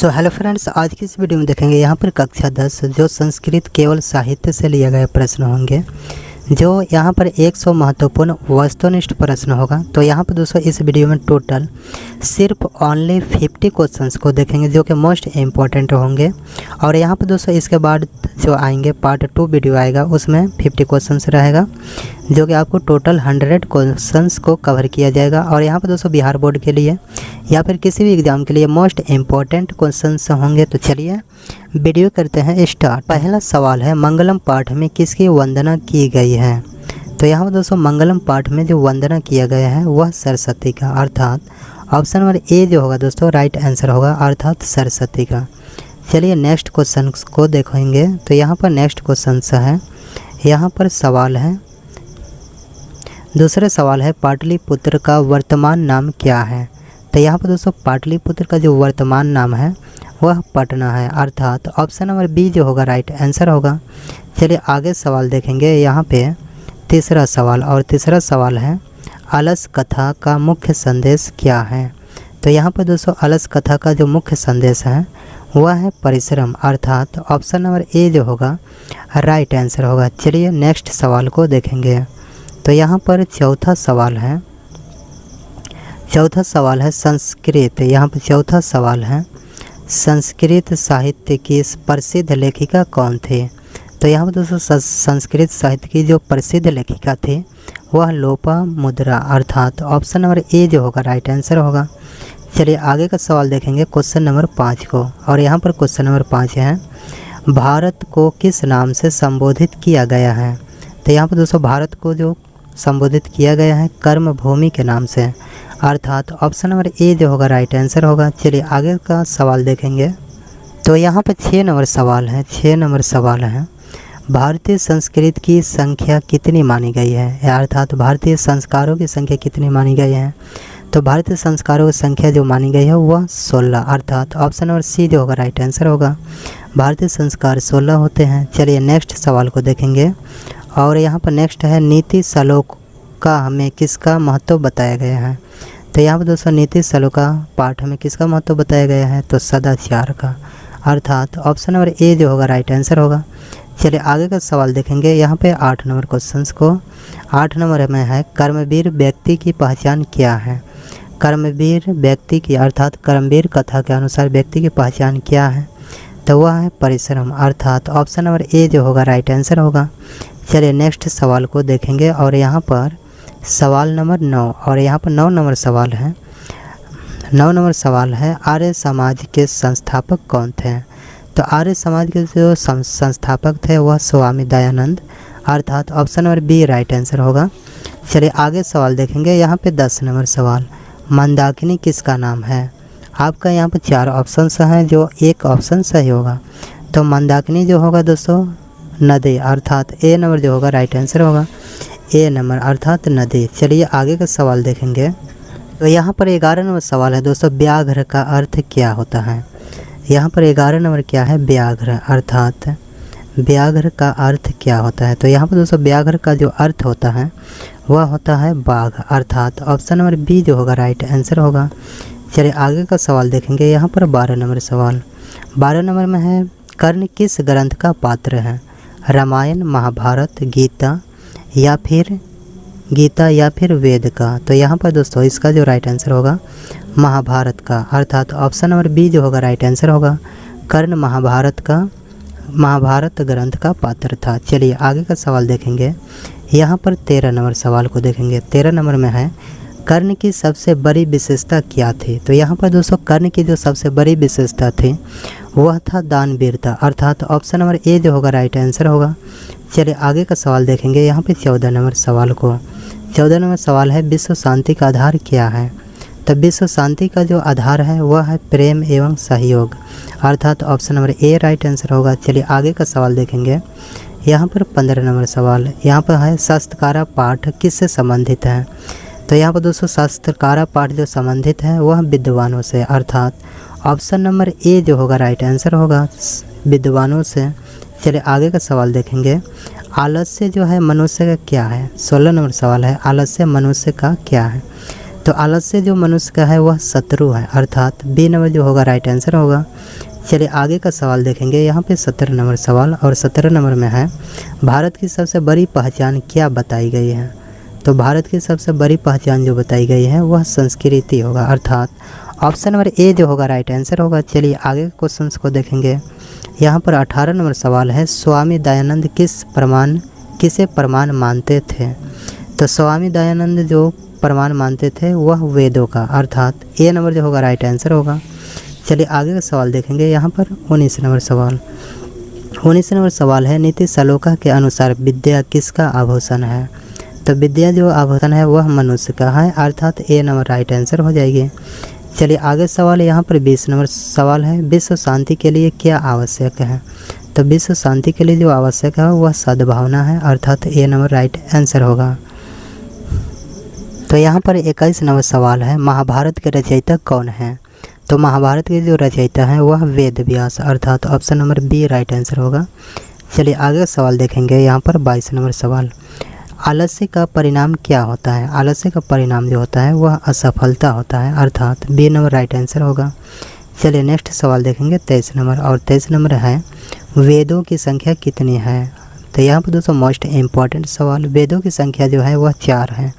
So hello friends, आज की इस वीडियो में देखेंगे यहाँ पर कक्षा 10 जो संस्कृत केवल साहित्य से लिया गया प्रश्न होंगे। जो यहाँ पर 100 महत्वपूर्ण वस्तुनिष्ठ प्रश्न होगा। तो यहाँ पर दोस्तों इस वीडियो में टोटल सिर्फ ओनली 50 क्वेश्चंस को देखेंगे जो कि मोस्ट इम्पॉर्टेंट होंगे। और यहाँ पर दोस्तों इसके बाद जो आएंगे पार्ट 2 वीडियो आएगा, उसमें 50 क्वेश्चंस रहेगा जो कि आपको टोटल 100 क्वेश्चंस को कवर किया जाएगा। और यहाँ पर दोस्तों बिहार बोर्ड के लिए या फिर किसी भी एग्ज़ाम के लिए मोस्ट इम्पॉर्टेंट क्वेश्चंस होंगे। तो चलिए वीडियो करते हैं स्टार्ट। पहला सवाल है, मंगलम पाठ में किसकी वंदना की गई है? तो यहाँ पर दोस्तों मंगलम पाठ में जो वंदना किया गया है वह सरस्वती का, अर्थात ऑप्शन नंबर ए जो होगा दोस्तों राइट आंसर होगा, अर्थात सरस्वती का। चलिए नेक्स्ट क्वेश्चन को देखेंगे। तो यहाँ पर नेक्स्ट क्वेश्चन है, यहाँ पर सवाल है, दूसरा सवाल है, पाटलिपुत्र का वर्तमान नाम क्या है? तो यहाँ पर दोस्तों पाटलिपुत्र का जो वर्तमान नाम है वह पटना है, अर्थात ऑप्शन नंबर बी जो होगा राइट आंसर होगा। चलिए आगे सवाल देखेंगे। यहाँ पे तीसरा सवाल, और तीसरा सवाल है, अलस कथा का मुख्य संदेश क्या है? तो यहाँ पर दोस्तों अलस कथा का जो मुख्य संदेश है वह है परिश्रम, अर्थात ऑप्शन नंबर ए जो होगा राइट आंसर होगा। चलिए नेक्स्ट सवाल को देखेंगे। तो यहाँ पर चौथा सवाल है, संस्कृत। यहाँ पर चौथा सवाल है, संस्कृत साहित्य की प्रसिद्ध लेखिका कौन थी? तो यहाँ पर दोस्तों संस्कृत साहित्य की जो प्रसिद्ध लेखिका थी वह लोपामुद्रा, अर्थात ऑप्शन नंबर ए जो होगा राइट आंसर होगा। चलिए आगे का सवाल देखेंगे क्वेश्चन नंबर 5 को। और यहाँ पर क्वेश्चन नंबर 5 है, भारत को किस नाम से संबोधित किया गया है? तो यहाँ पर दोस्तों भारत को जो संबोधित किया गया है कर्म भूमि के नाम से, अर्थात ऑप्शन नंबर ए जो होगा राइट आंसर होगा। चलिए आगे का सवाल देखेंगे। तो यहाँ पर 6 नंबर सवाल है, 6 नंबर सवाल है, भारतीय संस्कृत की संख्या कितनी मानी गई है? अर्थात भारतीय संस्कारों की संख्या कितनी मानी गई है? तो भारतीय संस्कारों की संख्या जो मानी गई है वह 16, अर्थात ऑप्शन नंबर सी जो होगा राइट आंसर होगा। भारतीय संस्कार 16 होते हैं। चलिए नेक्स्ट सवाल को देखेंगे। और यहाँ पर नेक्स्ट है, नीति श्लोक का हमें किसका महत्व बताया गया है? तो यहाँ पर दोस्तों नीति श्लोक का पाठ में किसका महत्व बताया गया है? तो सदाचार का, अर्थात ऑप्शन नंबर ए जो होगा राइट आंसर होगा। चलिए आगे का सवाल देखेंगे। यहाँ पे 8 नंबर क्वेश्चंस को, 8 नंबर में है, कर्मवीर व्यक्ति की पहचान क्या है? कर्मवीर व्यक्ति की, अर्थात कर्मवीर कथा के अनुसार व्यक्ति की पहचान क्या है? तो वह है परिश्रम, अर्थात ऑप्शन नंबर ए जो होगा राइट आंसर होगा। चलिए नेक्स्ट सवाल को देखेंगे। और यहाँ पर सवाल नंबर 9, और यहाँ पर 9 नंबर सवाल है, 9 नंबर सवाल है, आर्य समाज के संस्थापक कौन थे? तो आर्य समाज के जो संस्थापक थे वह स्वामी दयानंद, अर्थात option number B right answer होगा। चलिए आगे सवाल देखेंगे। यहाँ पे 10 नंबर सवाल, मंदाकिनी किसका नाम है? आपका यहाँ पर 4 ऑप्शंस हैं जो एक ऑप्शन सही होगा। तो मंदाकिनी जो होगा दोस्तों नदी, अर्थात ए नंबर जो होगा राइट आंसर होगा, ए नंबर अर्थात नदी। चलिए आगे का सवाल देखेंगे। तो यहाँ पर 11 नंबर सवाल है दोस्तों, व्याघ्र का अर्थ क्या होता है? यहाँ पर 11 नंबर क्या है? व्याघ्र, अर्थात व्याघ्र का अर्थ क्या होता है? तो यहाँ पर दोस्तों व्याघ्र का जो अर्थ होता है वह होता है बाघ, अर्थात ऑप्शन नंबर बी जो होगा राइट आंसर होगा। चलिए आगे का सवाल देखेंगे। यहाँ पर 12 नंबर सवाल, 12 नंबर में है, कर्ण किस ग्रंथ का पात्र है? रामायण, महाभारत, गीता या फिर वेद का? तो यहाँ पर दोस्तों इसका जो राइट आंसर होगा महाभारत का, अर्थात ऑप्शन नंबर बी जो होगा राइट आंसर होगा। कर्ण महाभारत ग्रंथ का पात्र था। चलिए आगे का सवाल देखेंगे। यहाँ पर 13 नंबर सवाल को देखेंगे। 13 नंबर में है, कर्ण की सबसे बड़ी विशेषता क्या थी? तो यहाँ पर दोस्तों कर्ण की जो सबसे बड़ी विशेषता थी वह था दानवीरता, अर्थात ऑप्शन नंबर ए जो होगा राइट आंसर होगा। चलिए आगे का सवाल देखेंगे। यहाँ पे 14 नंबर सवाल को, 14 नंबर सवाल है, विश्व शांति का आधार क्या है? तो विश्व शांति का जो आधार है वह है प्रेम एवं सहयोग, अर्थात option number A right answer होगा। चलिए आगे का सवाल देखेंगे। यहाँ पर 15 नंबर सवाल, यहाँ पर है, शास्त्रकारा पाठ किससे संबंधित है? तो यहाँ पर दोस्तों शास्त्रकारा पाठ जो संबंधित है वह विद्वानों से, अर्थात ऑप्शन नंबर ए जो होगा राइट आंसर होगा, विद्वानों से। चलिए आगे का सवाल देखेंगे। आलस्य जो है मनुष्य का क्या है? 16 नंबर सवाल है, आलस्य मनुष्य का क्या है? तो आलस्य जो मनुष्य का है वह शत्रु है, अर्थात बी नंबर जो होगा राइट आंसर होगा। चलिए आगे का सवाल देखेंगे। यहाँ पे 17 नंबर सवाल, और 17 नंबर में है भारत की सबसे बड़ी पहचान क्या बताई गई है। तो भारत की सबसे बड़ी पहचान जो बताई गई है वह संस्कृति होगा, अर्थात ऑप्शन नंबर ए जो होगा राइट आंसर होगा। चलिए आगे के क्वेश्चंस को देखेंगे। यहाँ पर 18 नंबर सवाल है स्वामी दयानंद किसे प्रमाण मानते थे। तो स्वामी दयानंद जो प्रमाण मानते थे वह वेदों का, अर्थात ए नंबर जो होगा राइट आंसर होगा। चलिए आगे का सवाल देखेंगे। यहाँ पर 19 नंबर सवाल, 19 नंबर सवाल है नीति श्लोका के अनुसार विद्या किसका आभूषण है। तो विद्या जो आभूषण है वह मनुष्य का है, अर्थात ए नंबर राइट आंसर हो जाएगी। चलिए आगे सवाल है। यहाँ पर 20 नंबर सवाल है विश्व शांति के लिए क्या आवश्यक है। तो विश्व शांति के लिए जो आवश्यक है वह सद्भावना है, अर्थात ए नंबर राइट आंसर होगा। तो यहाँ पर 21 नंबर सवाल है महाभारत के रचयिता कौन है। तो महाभारत के जो रचयिता हैं वह वेद व्यास, अर्थात option number B right answer होगा। चलिए आगे सवाल देखेंगे। यहाँ पर 22 नंबर सवाल, आलस्य का परिणाम क्या होता है। आलस्य का परिणाम जो होता है वह असफलता होता है, अर्थात बी नंबर राइट आंसर होगा। चलिए नेक्स्ट सवाल देखेंगे 23 नंबर, और 23 नंबर है वेदों की संख्या कितनी है। तो यहाँ पर दोस्तों मोस्ट इम्पॉर्टेंट सवाल, वेदों की संख्या जो है वह 4 है,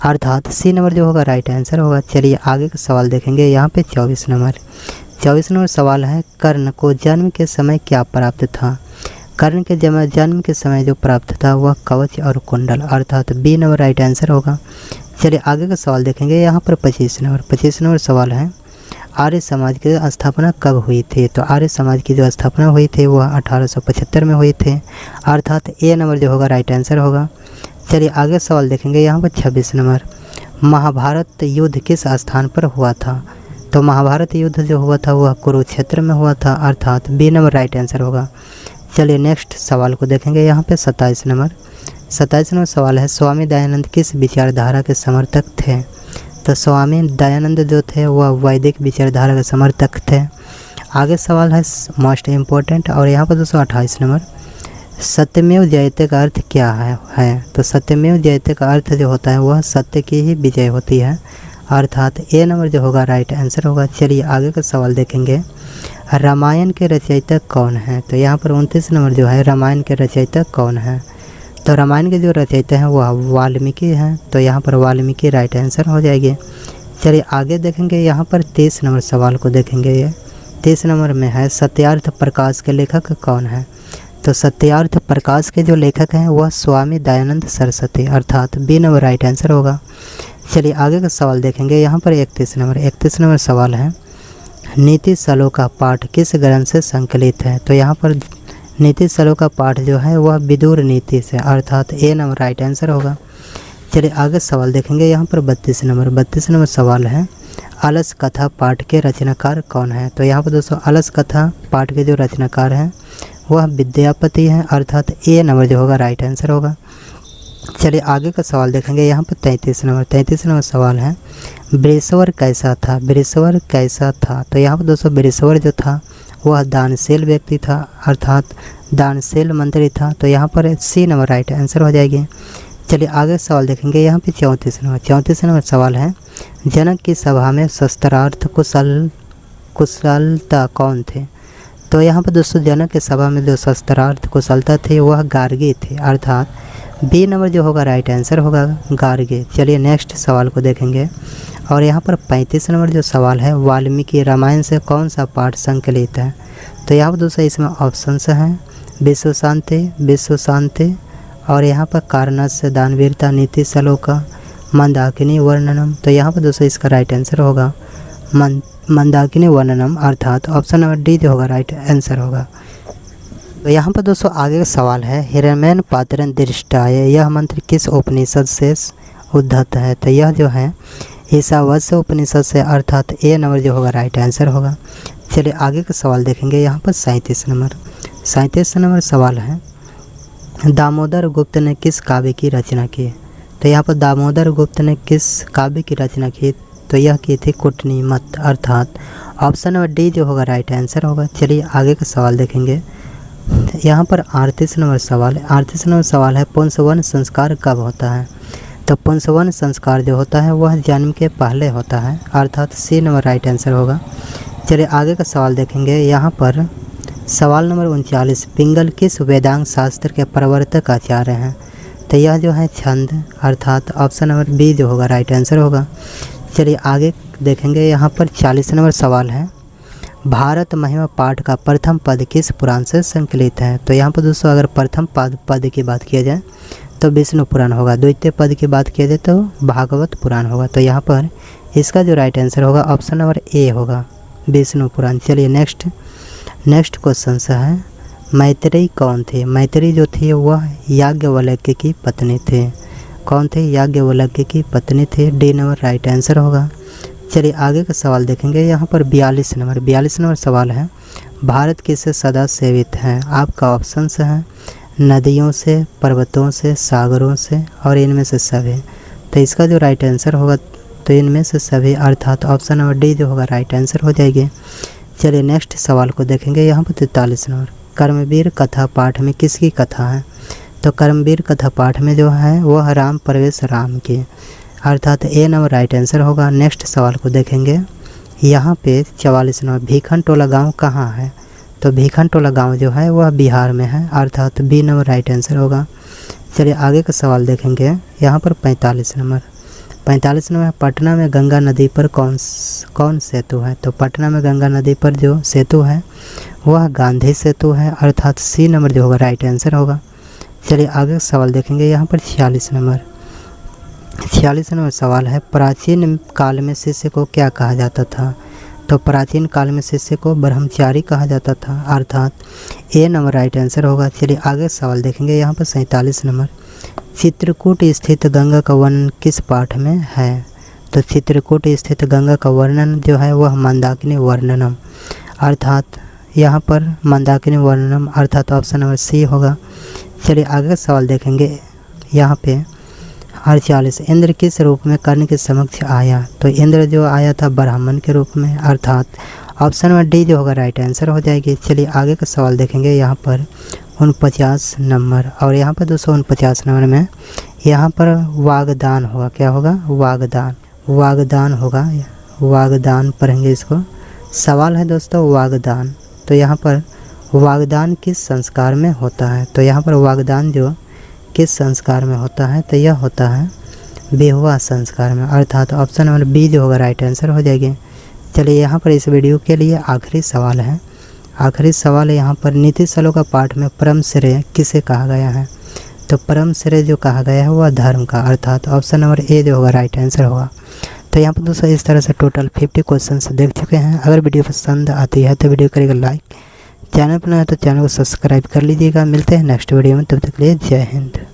अर्थात सी नंबर जो होगा राइट आंसर होगा। चलिए आगे का सवाल देखेंगे। यहाँ पे 24 नंबर सवाल है कर्ण को जन्म के समय क्या प्राप्त था। कर्ण के जन्म के समय जो प्राप्त था वह कवच और कुंडल, अर्थात बी नंबर राइट आंसर होगा। चलिए आगे का सवाल देखेंगे। यहाँ पर 25 नंबर सवाल है आर्य समाज की स्थापना कब हुई थी। तो आर्य समाज की जो स्थापना हुई थी वह 1875 में हुई थी, अर्थात ए नंबर जो होगा राइट आंसर होगा। चलिए आगे सवाल देखेंगे। यहाँ पर 26 नंबर, महाभारत युद्ध किस स्थान पर हुआ था। तो महाभारत युद्ध जो हुआ था वह कुरुक्षेत्र में हुआ था, अर्थात बी नंबर राइट आंसर होगा। चलिए नेक्स्ट सवाल को देखेंगे। यहाँ पे 27 नंबर सवाल है स्वामी दयानंद किस विचारधारा के समर्थक थे। तो स्वामी दयानंद जो थे वह वैदिक विचारधारा के समर्थक थे। आगे सवाल है मोस्ट इम्पोर्टेंट, और यहाँ पर 228 नंबर, सत्यमेव जयते का अर्थ क्या है। तो सत्यमेव जयते का अर्थ जो होता है वह सत्य की ही विजय होती है, अर्थात ए नंबर जो होगा राइट आंसर होगा। चलिए आगे का सवाल देखेंगे। रामायण के रचयिता कौन है। तो यहाँ पर 29 नंबर जो है रामायण के रचयिता कौन है। तो रामायण के जो रचयिता हैं वह वाल्मीकि हैं, तो यहाँ पर वाल्मीकि राइट आंसर हो जाएगी। चलिए आगे देखेंगे। यहाँ पर 23 नंबर सवाल को देखेंगे। ये 23 नंबर में है सत्यार्थ प्रकाश के लेखक कौन है। तो सत्यार्थ प्रकाश के जो लेखक हैं वह स्वामी दयानंद सरस्वती, अर्थात बी नंबर राइट आंसर होगा। चलिए आगे का सवाल देखेंगे। यहाँ पर 31 नंबर सवाल है नीति श्लोका पाठ किस ग्रंथ से संकलित है। तो यहाँ पर नीति श्लोका पाठ जो है वह विदुर नीति से, अर्थात ए नंबर राइट आंसर होगा। चलिए आगे सवाल देखेंगे। यहाँ पर 32 नंबर सवाल है अलस कथा पाठ के रचनाकार कौन है। तो यहाँ पर दोस्तों अलस कथा पाठ के जो रचनाकार हैं वह विद्यापति हैं, अर्थात ए नंबर जो होगा राइट आंसर होगा। चलिए आगे का सवाल देखेंगे। यहाँ पर 33 नंबर सवाल है वृषवर कैसा था। तो यहाँ पर दोस्तों वृषवर जो था वह दानशील व्यक्ति था, अर्थात दानशील मंत्री था। तो यहाँ पर सी नंबर राइट आंसर हो जाएगी। चलिए आगे सवाल देखेंगे। यहाँ पे 34 नंबर सवाल है जनक की सभा में शस्त्रार्थ कुशलता कौन थे। तो यहाँ पर दोस्तों जनक की सभा में जो शस्त्रार्थ कुशलता थे वह गार्गी थे, अर्थात बी नंबर जो होगा राइट आंसर होगा गार्गी। चलिए नेक्स्ट सवाल को देखेंगे। और यहाँ पर 35 नंबर जो सवाल है वाल्मीकि रामायण से कौन सा पाठ संकलित है। तो यहाँ पर दोस्तों इसमें ऑप्शन हैं विश्व शांति, और यहाँ पर कारणास्य दानवीरता नीति श्लोका मंदाकिनी वर्णनम। तो यहाँ पर दोस्तों इसका राइट आंसर होगा मंदाकिनी वर्णनम, अर्थात ऑप्शन नंबर डी जो होगा राइट आंसर होगा। तो यहाँ पर दोस्तों आगे का सवाल है हिरण्यन पात्रन दृष्टाय यह मंत्र किस उपनिषद से उद्धत है। तो यह जो है ईशावास्य उपनिषद से, अर्थात ए नंबर जो होगा राइट आंसर होगा। चलिए आगे का सवाल देखेंगे। यहाँ पर 37 नंबर सवाल है दामोदर गुप्त ने किस काव्य की रचना की। तो यहाँ पर दामोदर गुप्त ने किस काव्य की रचना की। तो यह की थी कुटनीमत, अर्थात ऑप्शन नंबर डी जो होगा राइट आंसर होगा। चलिए आगे का सवाल देखेंगे। यहाँ पर 38 नंबर सवाल है पुंसवन संस्कार कब होता है। तो पुंसवन संस्कार जो होता है वह जन्म के पहले होता है, अर्थात सी नंबर राइट आंसर होगा। चलिए आगे का सवाल देखेंगे। यहाँ पर सवाल नंबर 39, पिंगल किस वेदांग शास्त्र के प्रवर्तक आचार्य हैं? तो यह जो है छंद, अर्थात ऑप्शन नंबर बी जो होगा राइट आंसर होगा। चलिए आगे देखेंगे। यहाँ पर 40 नंबर सवाल है, भारत महिमा पाठ का प्रथम पद किस पुराण से संकलित है? तो यहाँ पर दोस्तों अगर प्रथम पद की बात किया जाए तो विष्णु पुराण होगा, द्वितीय पद की बात किया जाए तो भागवत पुराण होगा। तो यहाँ पर इसका जो राइट आंसर होगा ऑप्शन नंबर ए होगा, विष्णु पुराण। चलिए नेक्स्ट क्वेश्चन से है, मैत्रेयी कौन थे? मैत्रेयी जो थी वह याज्ञवल्क्य की पत्नी थे। कौन थे? याज्ञवल्क्य की पत्नी थे। डी नंबर राइट आंसर होगा। चलिए आगे का सवाल देखेंगे। यहाँ पर 42 नंबर सवाल है, भारत किससे सदा सेवित है? आपका ऑप्शन से है नदियों से, पर्वतों से, सागरों से और इनमें से सभी। तो इसका जो राइट आंसर होगा तो इनमें से सभी, अर्थात ऑप्शन नंबर डी जो होगा राइट आंसर हो जाएगी। चलिए नेक्स्ट सवाल को देखेंगे। यहाँ पर 43 नंबर, कर्मवीर कथा पाठ में किसकी कथा है? तो कर्मवीर कथा पाठ में जो है वह राम प्रवेश राम की, अर्थात ए नंबर राइट आंसर होगा। नेक्स्ट सवाल को देखेंगे। यहाँ पे 44 नंबर, भीखन टोला गाँव कहाँ है? तो भीखन टोला गाँव जो है वह बिहार में है, अर्थात बी नंबर राइट आंसर होगा। चलिए आगे का सवाल देखेंगे। यहाँ पर 45 नंबर, पटना में गंगा नदी पर कौन सेतु है? तो पटना में गंगा नदी पर जो सेतु है वह गांधी सेतु है, अर्थात सी नंबर जो होगा राइट आंसर होगा। चलिए आगे सवाल देखेंगे। यहाँ पर 46 नंबर सवाल है, प्राचीन काल में शिष्य को क्या कहा जाता था? तो प्राचीन काल में शिष्य को ब्रह्मचारी कहा जाता था, अर्थात ए नंबर राइट आंसर होगा। चलिए आगे सवाल देखेंगे। यहाँ पर 47 नंबर, चित्रकूट स्थित गंगा का वर्णन किस पाठ में है? तो चित्रकूट स्थित गंगा का वर्णन जो है वह मंदाकिनी वर्णनम, अर्थात यहाँ पर मंदाकिनी वर्णनम, अर्थात ऑप्शन नंबर सी होगा। चलिए आगे का सवाल देखेंगे। यहाँ पे 48, इंद्र किस रूप में कर्ण के समक्ष आया? तो इंद्र जो आया था ब्राह्मण के रूप में, अर्थात ऑप्शन नंबर डी जो होगा राइट आंसर हो जाएगी। चलिए आगे का सवाल देखेंगे। यहाँ पर 49 नंबर, और यहाँ पर 249 नंबर में यहाँ पर वागदान होगा। क्या होगा? वागदान होगा, वागदान पढ़ेंगे इसको। सवाल है दोस्तों वागदान, तो यहाँ पर वागदान किस संस्कार में होता है? तो यहाँ पर वागदान जो किस संस्कार में होता है? तो यह होता है बेहुआ संस्कार में, अर्थात ऑप्शन नंबर बी जो होगा राइट आंसर हो जाएगी। चलिए यहाँ पर इस वीडियो के लिए आखिरी सवाल है। यहाँ पर नीति सलो का पाठ में परम श्रेय किसे कहा गया है? तो परम श्रेय जो कहा गया है वह धर्म का, अर्थात ऑप्शन नंबर ए जो होगा राइट आंसर होगा। तो यहाँ पर दोस्तों इस तरह से टोटल 50 क्वेश्चन देख चुके हैं। अगर वीडियो पसंद आती है तो वीडियो करेगा लाइक, चैनल पर नया है तो चैनल को सब्सक्राइब कर लीजिएगा। मिलते हैं नेक्स्ट वीडियो में, तब तक के लिए जय हिंद।